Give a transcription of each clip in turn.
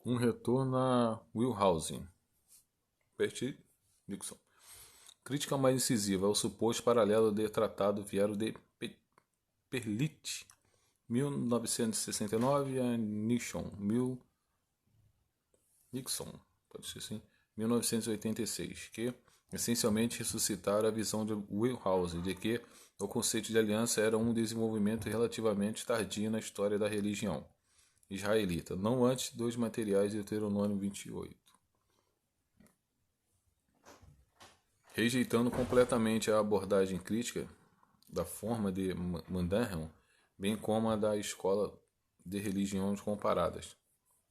Um retorno a Wheelhouse. Bert Nixon. Crítica mais incisiva ao suposto paralelo de tratado Viário de Perlit, 1969, a Nixon, pode ser assim, 1986, que essencialmente ressuscitaram a visão de Wheelhouse de que o conceito de aliança era um desenvolvimento relativamente tardio na história da religião israelita, não antes dos materiais de Deuteronômio 28. Rejeitando completamente a abordagem crítica da forma de Mandahan, bem como a da escola de religiões comparadas.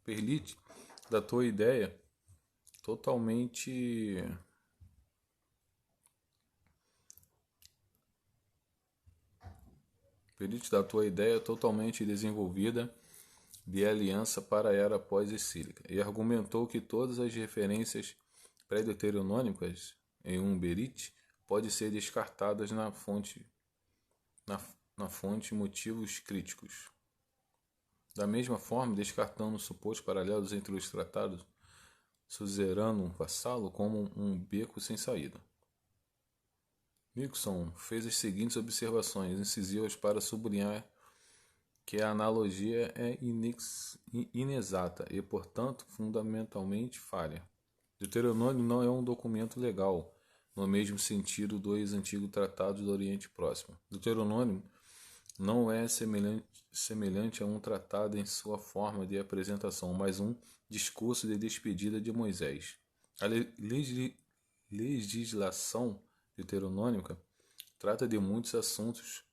Perlit datou a ideia totalmente desenvolvida de aliança para a era pós-exílica e argumentou que todas as referências pré-deuteronômicas em Berit podem ser descartadas na fonte motivos críticos. Da mesma forma, descartando supostos paralelos entre os tratados suzerano-vassalo como um beco sem saída. Nixon fez as seguintes observações incisivas para sublinhar que a analogia é inexata e, portanto, fundamentalmente falha. Deuteronômio não é um documento legal, no mesmo sentido dos antigos tratados do Oriente Próximo. Deuteronômio não é semelhante a um tratado em sua forma de apresentação, mas um discurso de despedida de Moisés. A legislação deuteronômica trata de muitos assuntos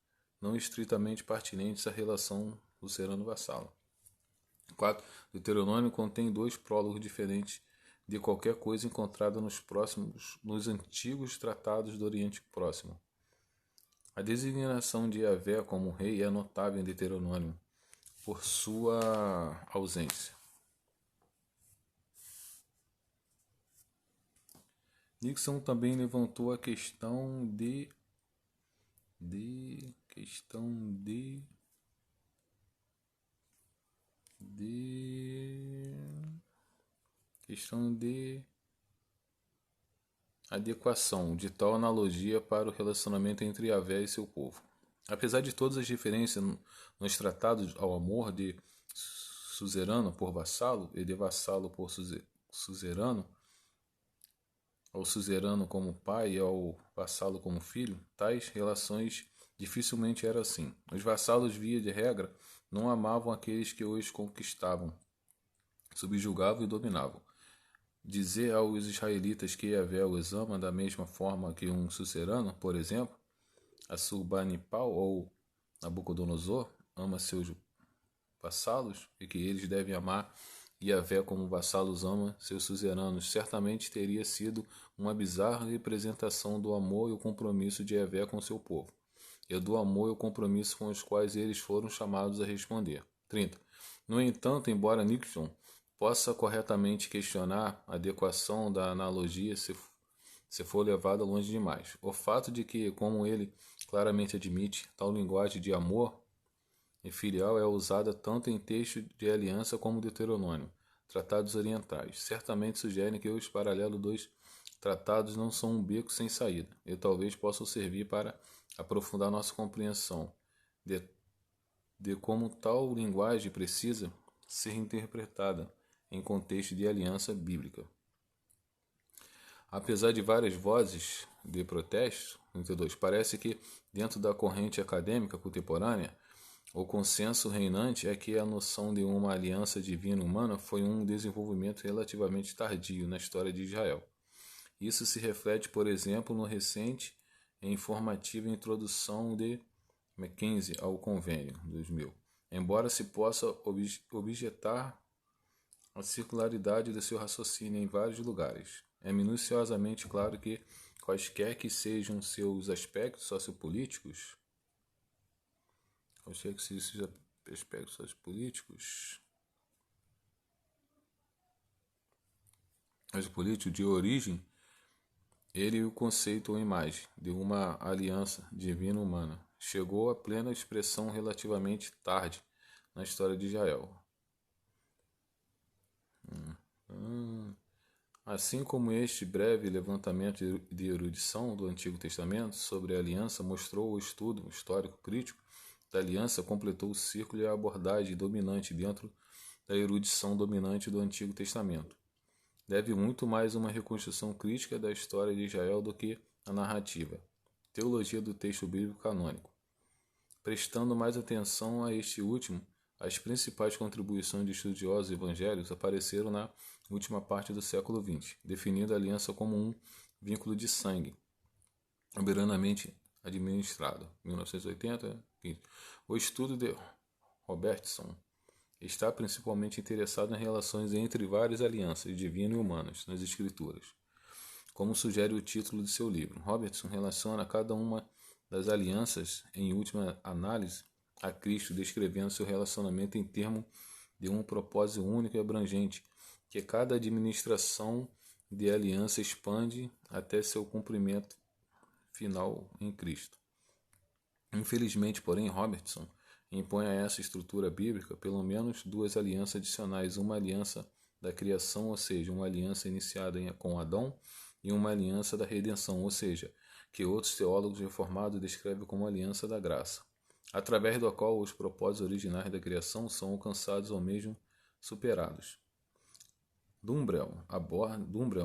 não estritamente pertinentes à relação lucerano-vassalo. 4. Deuteronômio contém 2 prólogos diferentes de qualquer coisa encontrada nos antigos tratados do Oriente Próximo. A designação de Yahvé como rei é notável em Deuteronômio por sua ausência. Nixon também levantou a questão de adequação de tal analogia para o relacionamento entre Yahvé e seu povo. Apesar de todas as referências nos tratados ao amor de suzerano por vassalo e de vassalo por suzerano, ao suzerano como pai e ao vassalo como filho, tais relações dificilmente eram assim. Os vassalos, via de regra, não amavam aqueles que os conquistavam, subjugavam e dominavam. Dizer aos israelitas que Yahvé os ama da mesma forma que um suzerano, por exemplo, Assurbanipal ou Nabucodonosor ama seus vassalos e que eles devem amar Yahvé como vassalos ama seus suzeranos, certamente teria sido uma bizarra representação do amor e o compromisso de Yahvé com seu povo, e do amor e o compromisso com os quais eles foram chamados a responder. 30. No entanto, embora Nixon possa corretamente questionar a adequação da analogia se for levada longe demais, o fato de que, como ele claramente admite, tal linguagem de amor e filial é usada tanto em texto de aliança como Deuteronômio, tratados orientais, certamente sugerem que os paralelos dos tratados não são um beco sem saída, e talvez possam servir para aprofundar nossa compreensão de como tal linguagem precisa ser interpretada em contexto de aliança bíblica. Apesar de várias vozes de protesto, 32, parece que, dentro da corrente acadêmica contemporânea, o consenso reinante é que a noção de uma aliança divina humana foi um desenvolvimento relativamente tardio na história de Israel. Isso se reflete, por exemplo, no recente e informativa introdução de Mackenzie ao Convênio 2000. Embora se possa objetar a circularidade do seu raciocínio em vários lugares, é minuciosamente claro que, quaisquer que sejam seus aspectos sociopolíticos, de origem, ele o conceito ou imagem de uma aliança divina humana chegou à plena expressão relativamente tarde na história de Israel. Assim como este breve levantamento de erudição do Antigo Testamento sobre a aliança mostrou o estudo histórico crítico da aliança, completou o círculo e a abordagem dominante dentro da erudição dominante do Antigo Testamento. Deve muito mais uma reconstrução crítica da história de Israel do que a narrativa, teologia do texto bíblico canônico. Prestando mais atenção a este último, as principais contribuições de estudiosos evangélicos apareceram na última parte do século XX, definindo a aliança como um vínculo de sangue, soberanamente administrado. 1980, 15. O estudo de Robertson está principalmente interessado em relações entre várias alianças, divinas e humanas, nas Escrituras. Como sugere o título de seu livro, Robertson relaciona cada uma das alianças, em última análise, a Cristo, descrevendo seu relacionamento em termos de um propósito único e abrangente, que cada administração de aliança expande até seu cumprimento final em Cristo. Infelizmente, porém, Robertson impõe a essa estrutura bíblica pelo menos duas alianças adicionais, uma aliança da criação, ou seja, uma aliança iniciada com Adão, e uma aliança da redenção, ou seja, que outros teólogos reformados descrevem como aliança da graça, através da qual os propósitos originais da criação são alcançados ou mesmo superados. Dumbrell,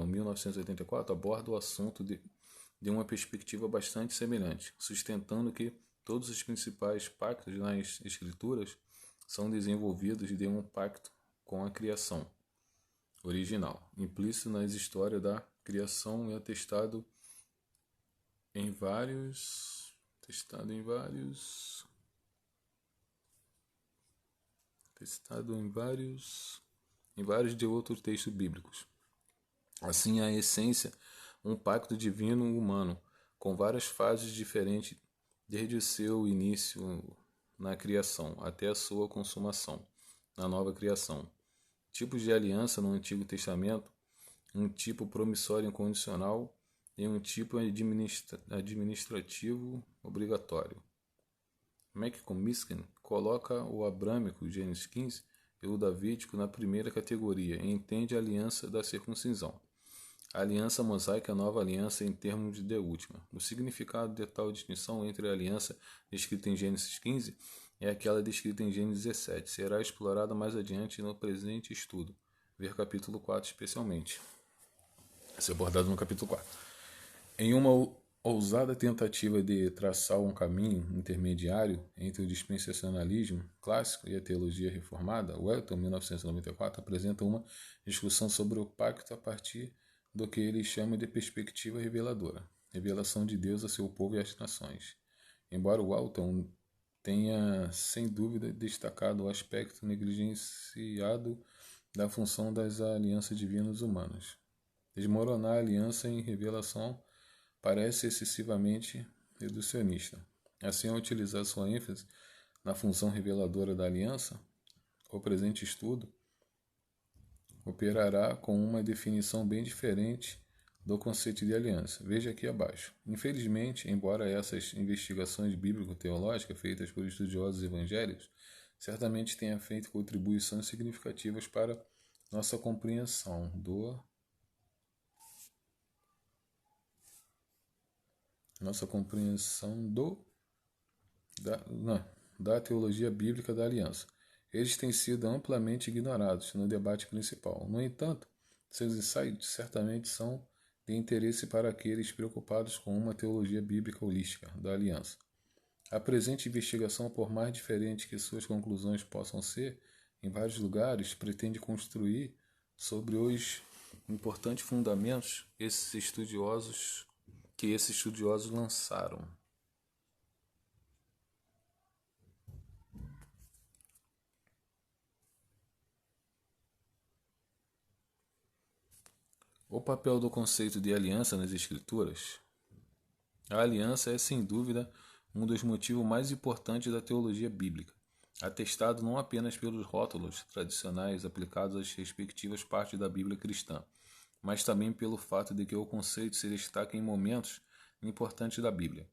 1984, aborda o assunto de uma perspectiva bastante semelhante, sustentando que todos os principais pactos nas Escrituras são desenvolvidos de um pacto com a criação original, implícito nas histórias da criação e atestado em vários de outros textos bíblicos. Assim, a essência, um pacto divino humano, com várias fases diferentes desde o seu início na criação até a sua consumação na nova criação. Tipos de aliança no Antigo Testamento, um tipo promissório incondicional e um tipo administrativo obrigatório. McComiskey coloca o abrâmico, Gênesis 15, e o davídico na primeira categoria e entende a aliança da circuncisão. A aliança mosaica é a nova aliança em termos de última. O significado de tal distinção entre a aliança descrita em Gênesis 15 e aquela descrita em Gênesis 17 será explorada mais adiante no presente estudo. Ver capítulo 4 especialmente. Vai ser abordado no capítulo 4. Em uma ousada tentativa de traçar um caminho intermediário entre o dispensacionalismo clássico e a teologia reformada, Welton, 1994, apresenta uma discussão sobre o pacto a partir do que ele chama de perspectiva reveladora, revelação de Deus a seu povo e às nações. Embora Welton tenha, sem dúvida, destacado o aspecto negligenciado da função das alianças divinas humanas. Desmoronar a aliança em revelação parece excessivamente reducionista. Assim, ao utilizar sua ênfase na função reveladora da aliança, o presente estudo operará com uma definição bem diferente do conceito de aliança. Veja aqui abaixo. Infelizmente, embora essas investigações bíblico-teológicas feitas por estudiosos evangélicos certamente tenham feito contribuições significativas para nossa compreensão da teologia bíblica da aliança. Eles têm sido amplamente ignorados no debate principal. No entanto, seus insights certamente são de interesse para aqueles preocupados com uma teologia bíblica holística da aliança. A presente investigação, por mais diferente que suas conclusões possam ser, em vários lugares pretende construir sobre os importantes fundamentos que esses estudiosos lançaram. O papel do conceito de aliança nas Escrituras. A aliança é, sem dúvida, um dos motivos mais importantes da teologia bíblica, atestado não apenas pelos rótulos tradicionais aplicados às respectivas partes da Bíblia cristã, mas também pelo fato de que o conceito se destaca em momentos importantes da Bíblia.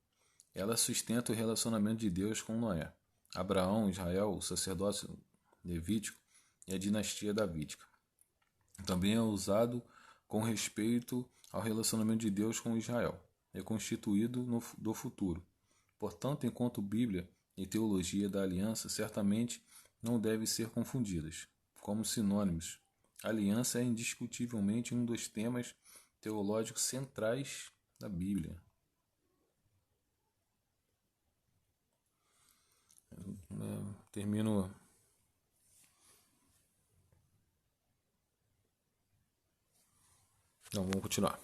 Ela sustenta o relacionamento de Deus com Noé, Abraão, Israel, o sacerdócio levítico e a dinastia davídica. Também é usado com respeito ao relacionamento de Deus com Israel. É constituído do futuro. Portanto, enquanto Bíblia e teologia da aliança certamente não devem ser confundidas como sinônimos. A aliança é indiscutivelmente um dos temas teológicos centrais da Bíblia. Termino. Não, vamos continuar.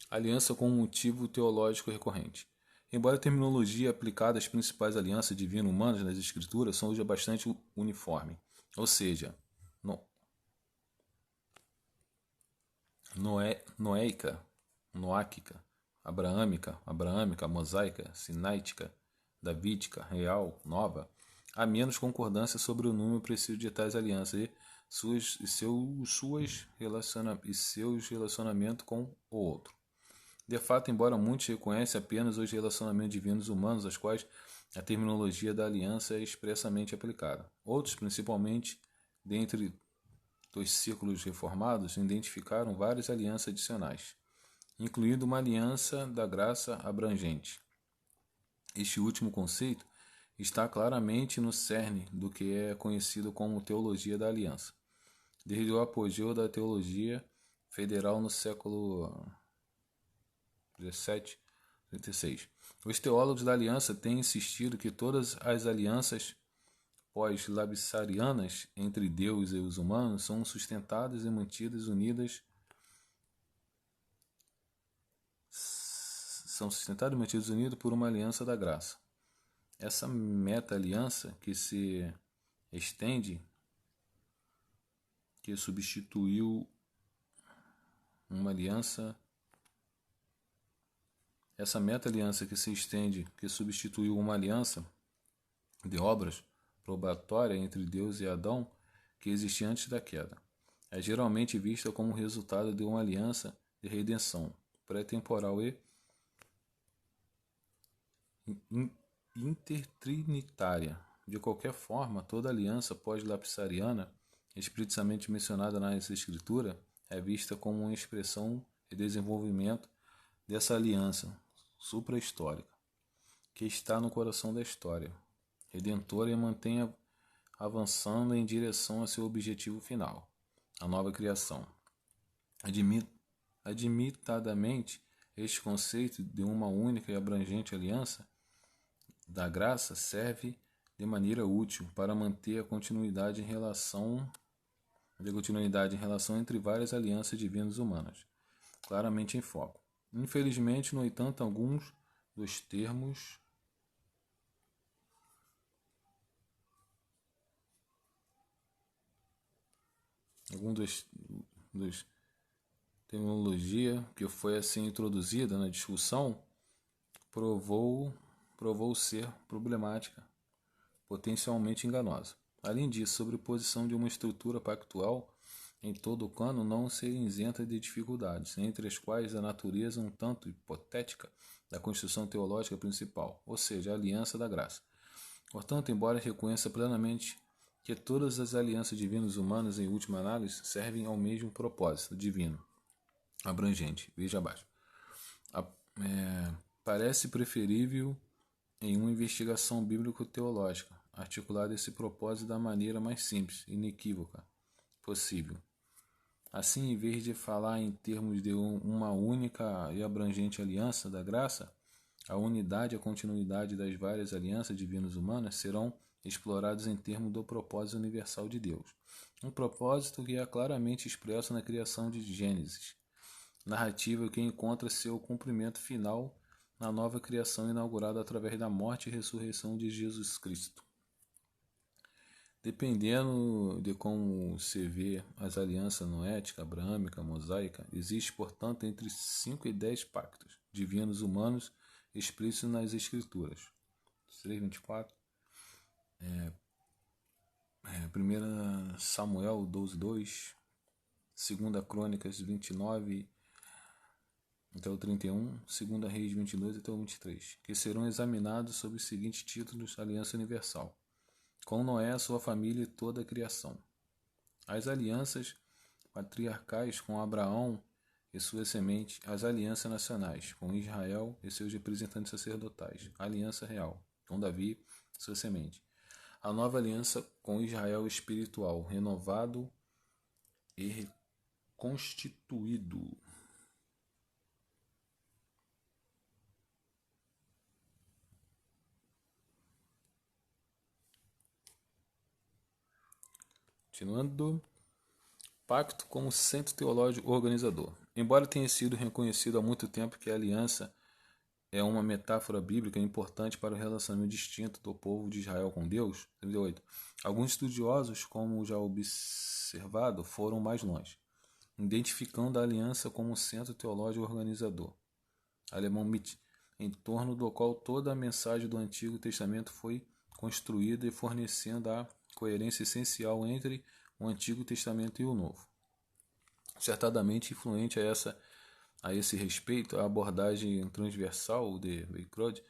Aliança com um motivo teológico recorrente. Embora a terminologia aplicada às principais alianças divino-humanas nas Escrituras seja bastante uniforme, ou seja, noéica, noáquica, abraâmica, mosaica, sinaítica, davídica, real, nova, há menos concordância sobre o número preciso de tais alianças e seus relacionamentos com o outro. De fato, embora muitos reconheçam apenas os relacionamentos divinos humanos aos quais a terminologia da aliança é expressamente aplicada, outros, principalmente dentre dos círculos reformados, identificaram várias alianças adicionais, incluindo uma aliança da graça abrangente. Este último conceito está claramente no cerne do que é conhecido como teologia da aliança, desde o apogeu da teologia federal no século 17, 36. Os teólogos da aliança têm insistido que todas as alianças pós-labissarianas entre Deus e os humanos são sustentadas e mantidas unidas por uma aliança da graça. Essa meta-aliança que se estende, que substituiu uma aliança, essa meta-aliança que se estende, que substituiu uma aliança de obras probatória entre Deus e Adão que existia antes da queda. É geralmente vista como resultado de uma aliança de redenção pré-temporal e intertrinitária. De qualquer forma, toda aliança pós-lapsariana, explicitamente mencionada nas Escrituras, é vista como uma expressão e desenvolvimento dessa aliança supra-histórica, que está no coração da história redentora e mantém avançando em direção a seu objetivo final, a nova criação. Admitidamente, este conceito de uma única e abrangente aliança da graça serve de maneira útil para manter a continuidade em relação entre várias alianças divinas humanas, claramente em foco. Infelizmente, no entanto, alguns dos termos terminologia que foi assim introduzida na discussão provou ser problemática, potencialmente enganosa. Além disso, a sobreposição de uma estrutura pactual em todo o cano não se isenta de dificuldades, entre as quais a natureza um tanto hipotética da construção teológica principal, ou seja, a aliança da graça. Portanto, embora reconheça plenamente que todas as alianças divinas humanas, em última análise, servem ao mesmo propósito divino, abrangente, veja abaixo. Parece preferível em uma investigação bíblico-teológica articular esse propósito da maneira mais simples e inequívoca possível. Assim, em vez de falar em termos de uma única e abrangente aliança da graça, a unidade e a continuidade das várias alianças divinas humanas serão explorados em termos do propósito universal de Deus. Um propósito que é claramente expresso na criação de Gênesis, narrativa que encontra seu cumprimento final na nova criação inaugurada através da morte e ressurreição de Jesus Cristo. Dependendo de como se vê as alianças noética, abraâmica, mosaica, existe, portanto, entre 5 e 10 pactos divinos humanos explícitos nas Escrituras. 3:24, 1 Samuel 12:2, 2 Crônicas 29, até o 31, 2 Reis 22 até o 23, que serão examinados sob os seguintes títulos: Aliança Universal, com Noé, sua família e toda a criação. As alianças patriarcais com Abraão e sua semente, as alianças nacionais com Israel e seus representantes sacerdotais, a aliança real com Davi e sua semente, a nova aliança com Israel espiritual, renovado e reconstituído. Continuando, pacto como centro teológico organizador. Embora tenha sido reconhecido há muito tempo que a aliança é uma metáfora bíblica importante para o relacionamento distinto do povo de Israel com Deus, 38. Alguns estudiosos, como já observado, foram mais longe, identificando a aliança como centro teológico organizador, alemão Mitte, em torno do qual toda a mensagem do Antigo Testamento foi construída e fornecendo a coerência essencial entre o Antigo Testamento e o Novo. Certamente influente a esse respeito, a abordagem transversal de Weicrodt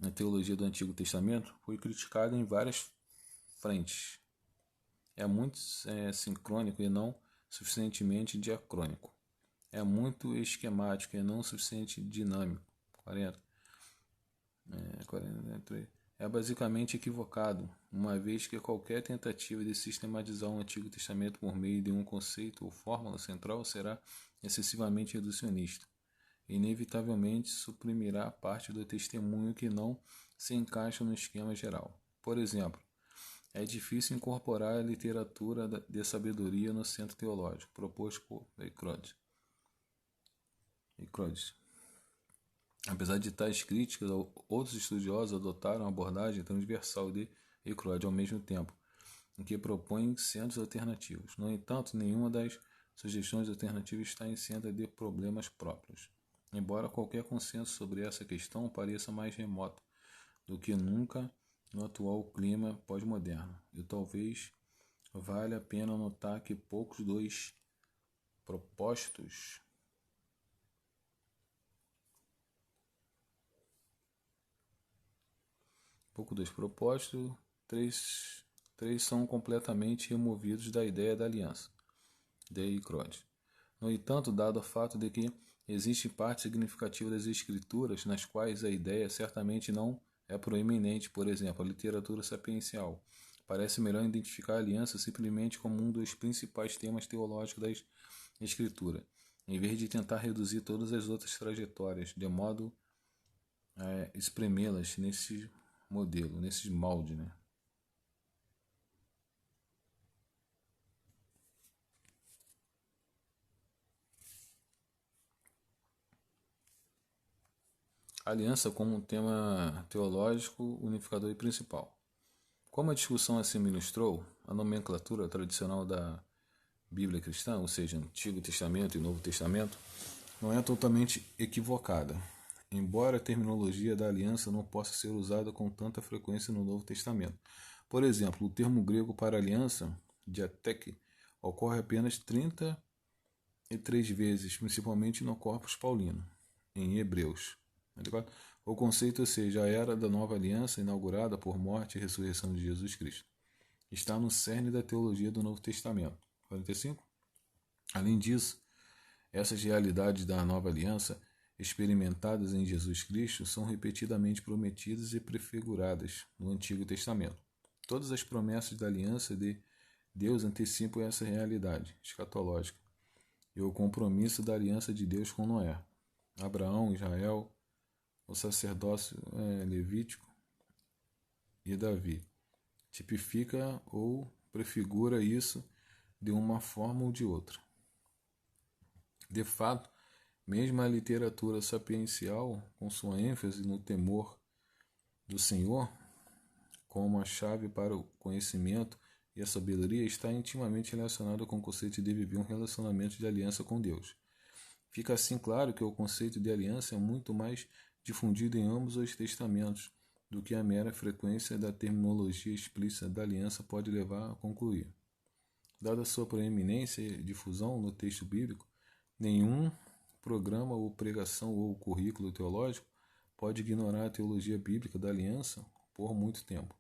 na teologia do Antigo Testamento foi criticada em várias frentes. É muito sincrônico e não suficientemente diacrônico. É muito esquemático e não suficientemente dinâmico. 40. 43. É basicamente equivocado, uma vez que qualquer tentativa de sistematizar o Antigo Testamento por meio de um conceito ou fórmula central será excessivamente reducionista. Inevitavelmente suprimirá parte do testemunho que não se encaixa no esquema geral. Por exemplo, é difícil incorporar a literatura de sabedoria no centro teológico, proposto por Weicrodt. Apesar de tais críticas, outros estudiosos adotaram a abordagem transversal de Weicrodt ao mesmo tempo, em que propõem centros alternativos. No entanto, nenhuma das sugestões alternativas está isenta de problemas próprios. Embora qualquer consenso sobre essa questão pareça mais remoto do que nunca no atual clima pós-moderno, e talvez valha a pena notar que poucos dos propostos três são completamente removidos da ideia da aliança, de Weicrodt. No entanto, dado o fato de que existe parte significativa das escrituras nas quais a ideia certamente não é proeminente, por exemplo, a literatura sapiencial, parece melhor identificar a aliança simplesmente como um dos principais temas teológicos da escritura, em vez de tentar reduzir todas as outras trajetórias, de modo a espremê-las nesse modelo, nesse molde, né? Aliança como um tema teológico unificador e principal. Como a discussão assim me ilustrou, a nomenclatura tradicional da Bíblia cristã, ou seja, Antigo Testamento e Novo Testamento, não é totalmente equivocada, embora a terminologia da aliança não possa ser usada com tanta frequência no Novo Testamento. Por exemplo, o termo grego para aliança, diateque, ocorre apenas 33 vezes, principalmente no Corpus Paulino, em Hebreus. O conceito, ou seja, a era da nova aliança inaugurada por morte e ressurreição de Jesus Cristo, está no cerne da teologia do Novo Testamento. 45. Além disso, essas realidades da nova aliança, experimentadas em Jesus Cristo, são repetidamente prometidas e prefiguradas no Antigo Testamento. Todas as promessas da aliança de Deus antecipam essa realidade escatológica e o compromisso da aliança de Deus com Noé, Abraão, Israel, o sacerdócio levítico e Davi. Tipifica ou prefigura isso de uma forma ou de outra. De fato, mesmo a literatura sapiencial, com sua ênfase no temor do Senhor como a chave para o conhecimento e a sabedoria, está intimamente relacionada com o conceito de viver um relacionamento de aliança com Deus. Fica assim claro que o conceito de aliança é muito mais difundido em ambos os testamentos do que a mera frequência da terminologia explícita da aliança pode levar a concluir. Dada sua proeminência e difusão no texto bíblico, nenhum programa ou pregação ou currículo teológico pode ignorar a teologia bíblica da aliança por muito tempo.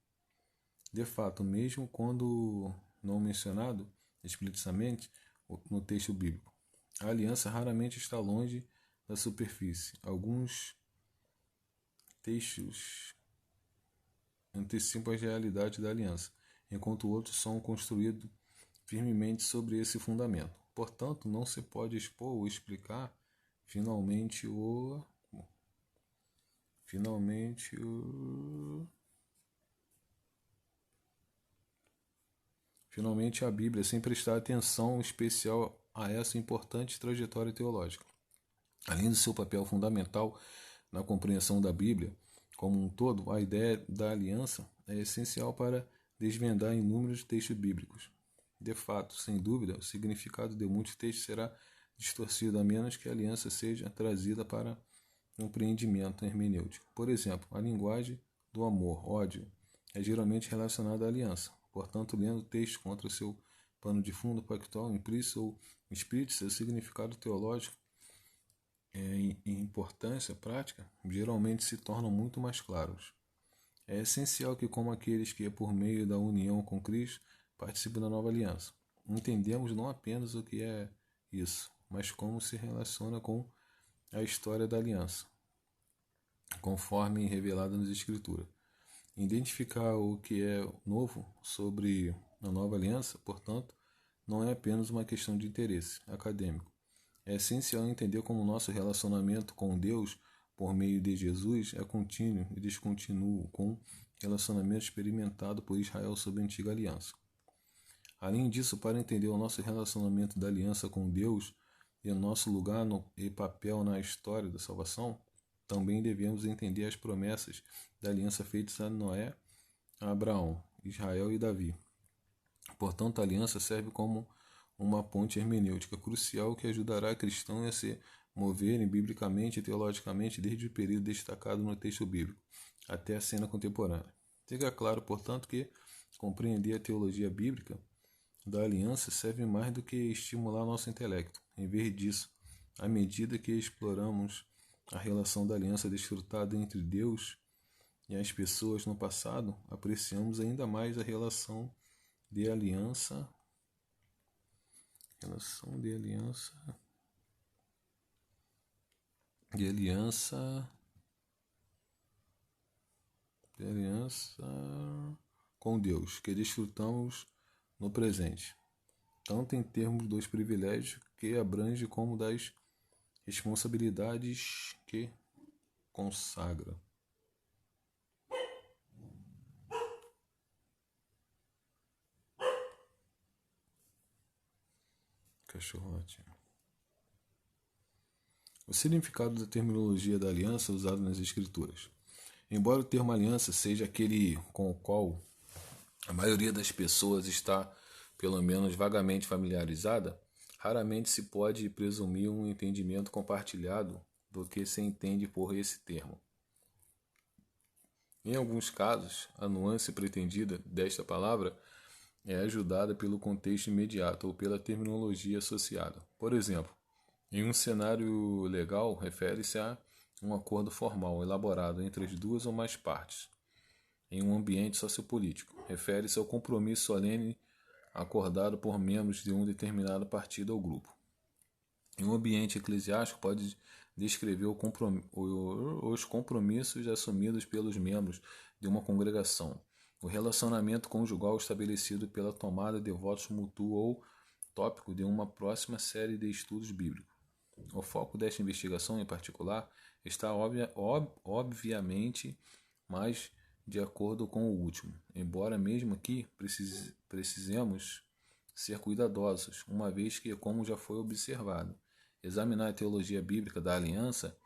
De fato, mesmo quando não mencionado explicitamente no texto bíblico, a aliança raramente está longe da superfície. Alguns textos antecipam as realidades da aliança, enquanto outros são construídos firmemente sobre esse fundamento. Portanto, não se pode expor ou explicar finalmente a Bíblia sem prestar atenção especial a essa importante trajetória teológica. Além do seu papel fundamental na compreensão da Bíblia como um todo, a ideia da aliança é essencial para desvendar inúmeros textos bíblicos. De fato, sem dúvida, o significado de muitos textos será distorcido a menos que a aliança seja trazida para um compreendimento hermenêutico. Por exemplo, a linguagem do amor, ódio, é geralmente relacionada à aliança. Portanto, lendo o texto contra seu pano de fundo pactual, implícito ou explícito, seu significado teológico e importância prática geralmente se tornam muito mais claros. É essencial que, como aqueles que, por meio da união com Cristo, participam da nova aliança, entendemos não apenas o que é isso, mas como se relaciona com a história da aliança, conforme revelada nas Escrituras. Identificar o que é novo sobre a nova aliança, portanto, não é apenas uma questão de interesse acadêmico. É essencial entender como nosso relacionamento com Deus por meio de Jesus é contínuo e descontínuo com o relacionamento experimentado por Israel sob a antiga aliança. Além disso, para entender o nosso relacionamento da aliança com Deus e o nosso lugar e papel na história da salvação, também devemos entender as promessas da aliança feitas a Noé, a Abraão, Israel e Davi. Portanto, a aliança serve como uma ponte hermenêutica crucial que ajudará cristãos a se moverem biblicamente e teologicamente desde o período destacado no texto bíblico até a cena contemporânea. Fica claro, portanto, que compreender a teologia bíblica da aliança serve mais do que estimular nosso intelecto. Em vez disso, à medida que exploramos a relação da aliança desfrutada entre Deus e as pessoas no passado, apreciamos ainda mais a relação de aliança com Deus, que desfrutamos no presente, tanto em termos dos privilégios que abrange como das responsabilidades que consagra. Cachorro latindo. O significado da terminologia da aliança usada nas Escrituras. Embora o termo aliança seja aquele com o qual a maioria das pessoas está, pelo menos vagamente familiarizada, raramente se pode presumir um entendimento compartilhado do que se entende por esse termo. Em alguns casos, a nuance pretendida desta palavra é ajudada pelo contexto imediato ou pela terminologia associada. Por exemplo, em um cenário legal, refere-se a um acordo formal elaborado entre as duas ou mais partes. Em um ambiente sociopolítico, refere-se ao compromisso solene acordado por membros de um determinado partido ou grupo. Em um ambiente eclesiástico, pode descrever os compromissos assumidos pelos membros de uma congregação, o relacionamento conjugal estabelecido pela tomada de votos mútuos ou tópico de uma próxima série de estudos bíblicos. O foco desta investigação, em particular, está obviamente mais de acordo com o último, embora mesmo aqui precisemos ser cuidadosos, uma vez que, como já foi observado, examinar a teologia bíblica da aliança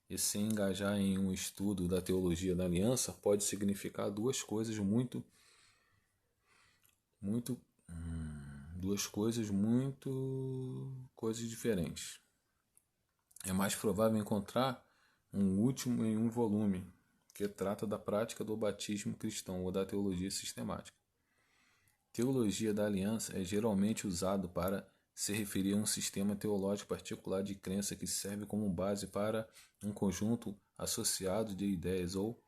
e se engajar em um estudo da teologia da aliança pode significar duas coisas muito diferentes. É mais provável encontrar um último em um volume que trata da prática do batismo cristão ou da teologia sistemática. Teologia da aliança é geralmente usado para se referia a um sistema teológico particular de crença que serve como base para um conjunto associado de ideias ou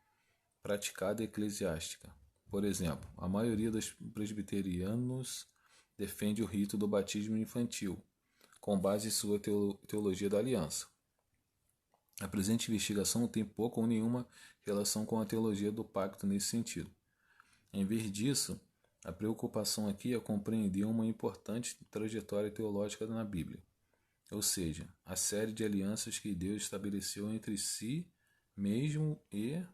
praticada eclesiástica. Por exemplo, a maioria dos presbiterianos defende o rito do batismo infantil, com base em sua teologia da aliança. A presente investigação não tem pouca ou nenhuma relação com a teologia do pacto nesse sentido. Em vez disso, a preocupação aqui é compreender uma importante trajetória teológica na Bíblia, ou seja, a série de alianças que Deus estabeleceu entre si mesmo e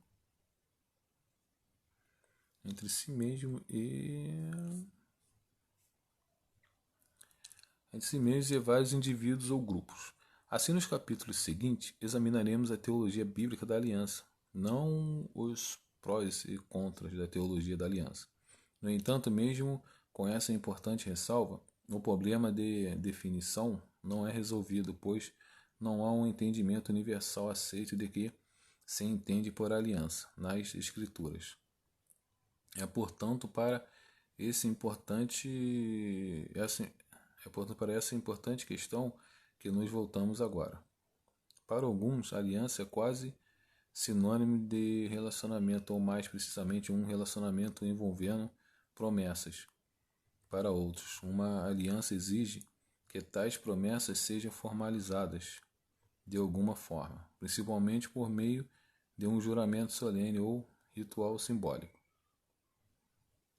vários indivíduos ou grupos. Assim, nos capítulos seguintes, examinaremos a teologia bíblica da aliança, não os prós e contras da teologia da aliança. No entanto, mesmo com essa importante ressalva, o problema de definição não é resolvido, pois não há um entendimento universal aceito de que se entende por aliança nas Escrituras. É portanto para essa importante questão que nos voltamos agora. Para alguns, aliança é quase sinônimo de relacionamento, ou mais precisamente um relacionamento envolvendo promessas. Para outros, uma aliança exige que tais promessas sejam formalizadas de alguma forma, principalmente por meio de um juramento solene ou ritual simbólico.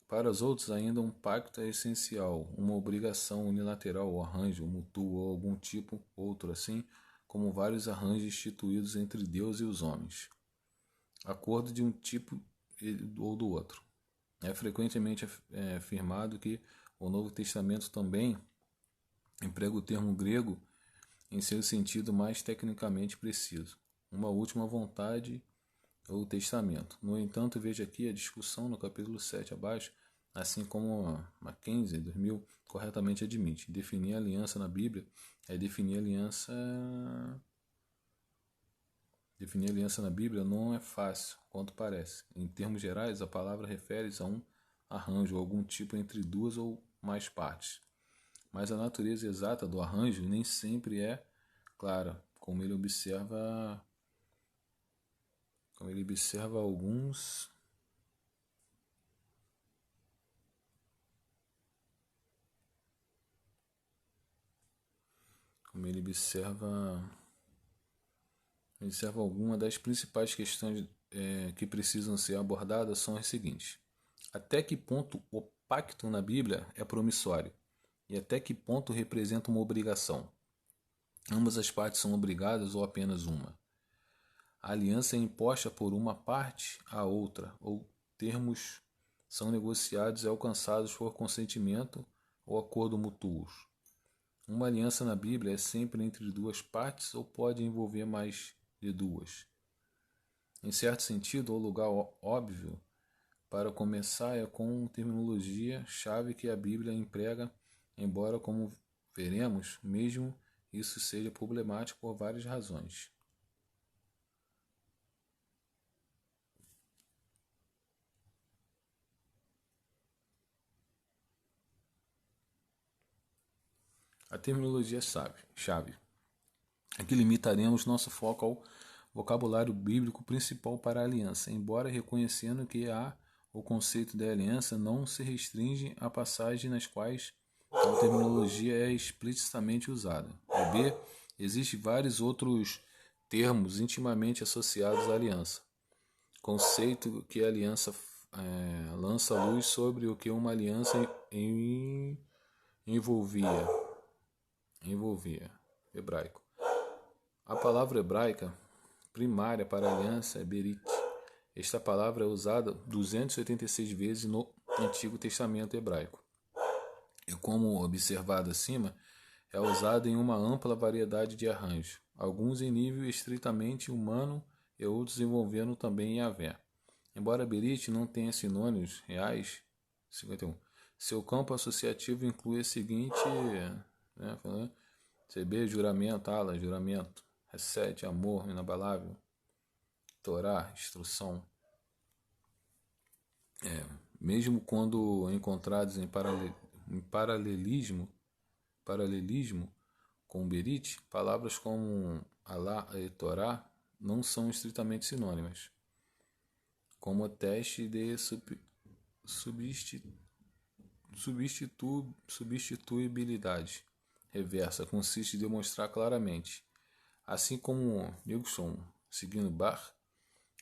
Para os outros, ainda um pacto é essencial, uma obrigação unilateral ou arranjo mútuo ou algum tipo outro, assim como vários arranjos instituídos entre Deus e os homens. Acordo de um tipo ou do outro. É frequentemente afirmado que o Novo Testamento também emprega o termo grego em seu sentido mais tecnicamente preciso, uma última vontade ou testamento. No entanto, veja aqui a discussão no capítulo 7 abaixo, assim como Mackenzie 2000 corretamente admite. Definir a aliança na Bíblia é definir a aliança na Bíblia não é fácil, quanto parece. Em termos gerais, a palavra refere-se a um arranjo ou algum tipo entre duas ou mais partes. Mas a natureza exata do arranjo nem sempre é clara, como ele observa alguns algumas das principais questões que precisam ser abordadas são as seguintes. Até que ponto o pacto na Bíblia é promissório? E até que ponto representa uma obrigação? Ambas as partes são obrigadas ou apenas uma? A aliança é imposta por uma parte à outra, ou termos são negociados e alcançados por consentimento ou acordo mútuos. Uma aliança na Bíblia é sempre entre duas partes ou pode envolver mais de duas. Em certo sentido, o lugar óbvio para começar é com a terminologia-chave que a Bíblia emprega, embora, como veremos, mesmo isso seja problemático por várias razões. A terminologia-chave. Aqui limitaremos nosso foco ao vocabulário bíblico principal para a aliança, embora reconhecendo que o conceito de aliança não se restringe a passagens nas quais a terminologia é explicitamente usada. B. Existem vários outros termos intimamente associados à aliança. Conceito que a aliança lança luz sobre o que uma aliança envolvia. Hebraico. A palavra hebraica primária para aliança é berit. Esta palavra é usada 286 vezes no Antigo Testamento hebraico. E como observado acima, é usada em uma ampla variedade de arranjos, alguns em nível estritamente humano e outros envolvendo também Yahvé. Embora berit não tenha sinônimos reais, 51, seu campo associativo inclui a seguinte, CB, juramento, ala, juramento, reset, amor, inabalável, Torá, instrução. Mesmo quando encontrados em paralelismo, paralelismo com Berit, palavras como Alá e Torá não são estritamente sinônimas, como teste de substituibilidade reversa consiste em demonstrar claramente, assim como Nilsson, seguindo Bach,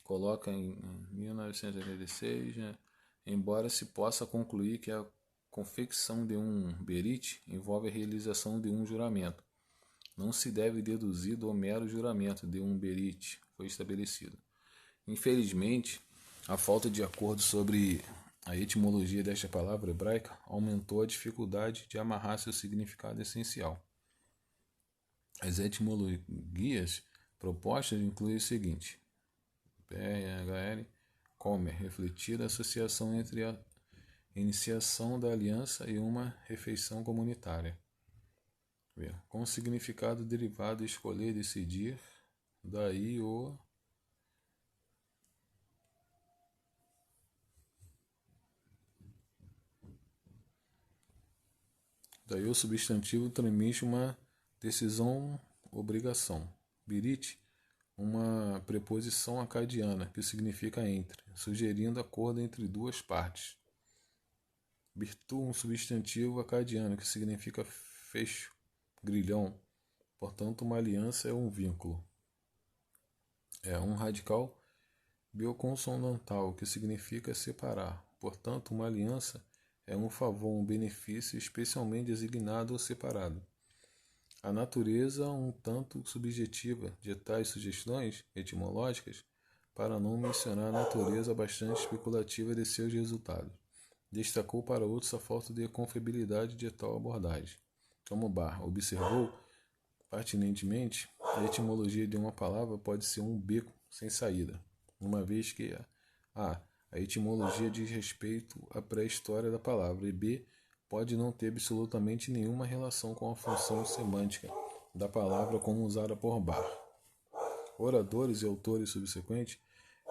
coloca em 1986, né? Embora se possa concluir que a confecção de um berit envolve a realização de um juramento, não se deve deduzir do mero juramento de um berit foi estabelecido. Infelizmente, a falta de acordo sobre a etimologia desta palavra hebraica aumentou a dificuldade de amarrar seu significado essencial. As etimologias propostas incluem o seguinte: PRHL, Comer, refletir a associação entre a iniciação da aliança e uma refeição comunitária. Com significado derivado, escolher, decidir, daí o substantivo transmite uma decisão, obrigação. Birit, uma preposição acadiana que significa entre, sugerindo acordo entre duas partes. Birtu, um substantivo acadiano que significa fecho, grilhão. Portanto, uma aliança é um vínculo. É um radical bioconsonantal que significa separar. Portanto, uma aliança é um favor, um benefício especialmente designado ou separado. A natureza um tanto subjetiva de tais sugestões etimológicas, para não mencionar a natureza bastante especulativa de seus resultados, destacou para outros a falta de confiabilidade de tal abordagem. Como Barr observou pertinentemente, a etimologia de uma palavra pode ser um beco sem saída, uma vez que a etimologia diz respeito à pré-história da palavra, e B pode não ter absolutamente nenhuma relação com a função semântica da palavra como usada por Barr. Oradores e autores subsequentes,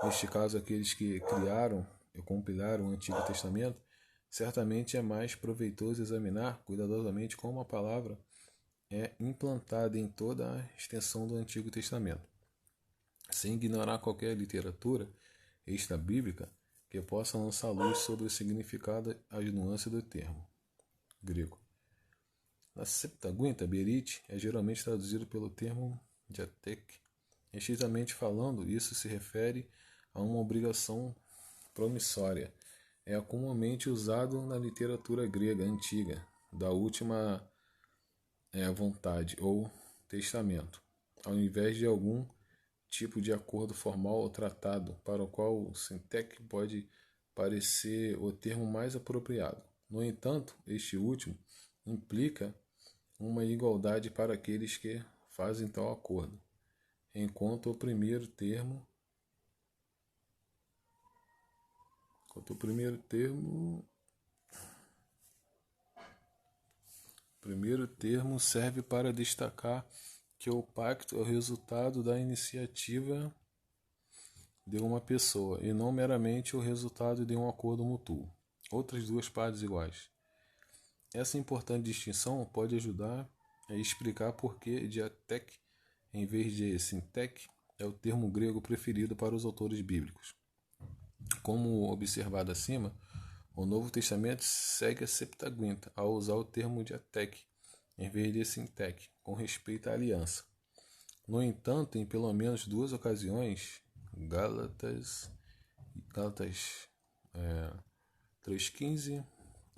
neste caso aqueles que criaram e compilaram o Antigo Testamento, certamente é mais proveitoso examinar cuidadosamente como a palavra é implantada em toda a extensão do Antigo Testamento, sem ignorar qualquer literatura extra-bíblica que possa lançar luz sobre o significado e as nuances do termo grego. Na Septuaginta, berit é geralmente traduzido pelo termo diatek. Estritamente falando, isso se refere a uma obrigação promissória. É comumente usado na literatura grega antiga, da última vontade ou testamento, ao invés de algum tipo de acordo formal ou tratado, para o qual o sintec pode parecer o termo mais apropriado. No entanto, este último implica uma igualdade para aqueles que fazem tal acordo, enquanto o primeiro termo serve para destacar que o pacto é o resultado da iniciativa de uma pessoa e não meramente o resultado de um acordo mútuo. Outras duas partes iguais. Essa importante distinção pode ajudar a explicar por que diatek, em vez de sintec, é o termo grego preferido para os autores bíblicos. Como observado acima, o Novo Testamento segue a Septuaginta ao usar o termo diatek, em vez de sintec, com respeito à aliança. No entanto, em pelo menos duas ocasiões, Gálatas 3,15,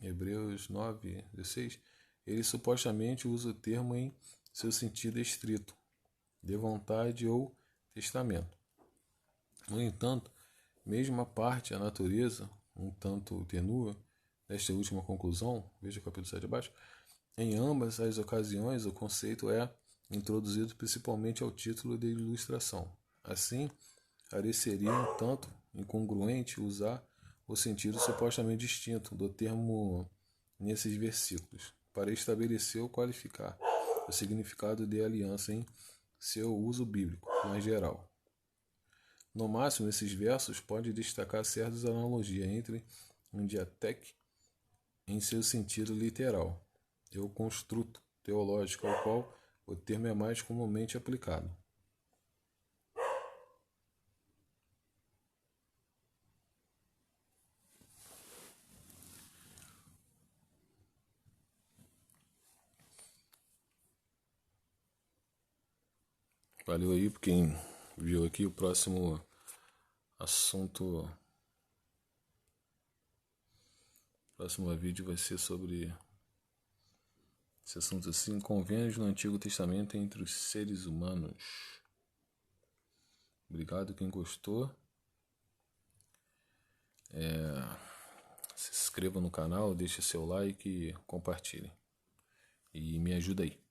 Hebreus 9,16, ele supostamente usa o termo em seu sentido estrito, de vontade ou testamento. No entanto, mesmo a parte, a natureza, um tanto tenua, desta última conclusão, veja o capítulo 7 abaixo, em ambas as ocasiões o conceito é introduzido principalmente ao título de ilustração. Assim, pareceria um tanto incongruente usar o sentido supostamente distinto do termo nesses versículos, para estabelecer ou qualificar o significado de aliança em seu uso bíblico, mais geral. No máximo, esses versos podem destacar certas analogias entre um diatek em seu sentido literal e o construto teológica ao qual o termo é mais comumente aplicado. Valeu aí por quem viu aqui. O próximo assunto, próximo vídeo vai ser sobre esse assunto assim, convênios no Antigo Testamento entre os seres humanos. Obrigado quem gostou. Se inscreva no canal, deixe seu like e compartilhe. E me ajuda aí.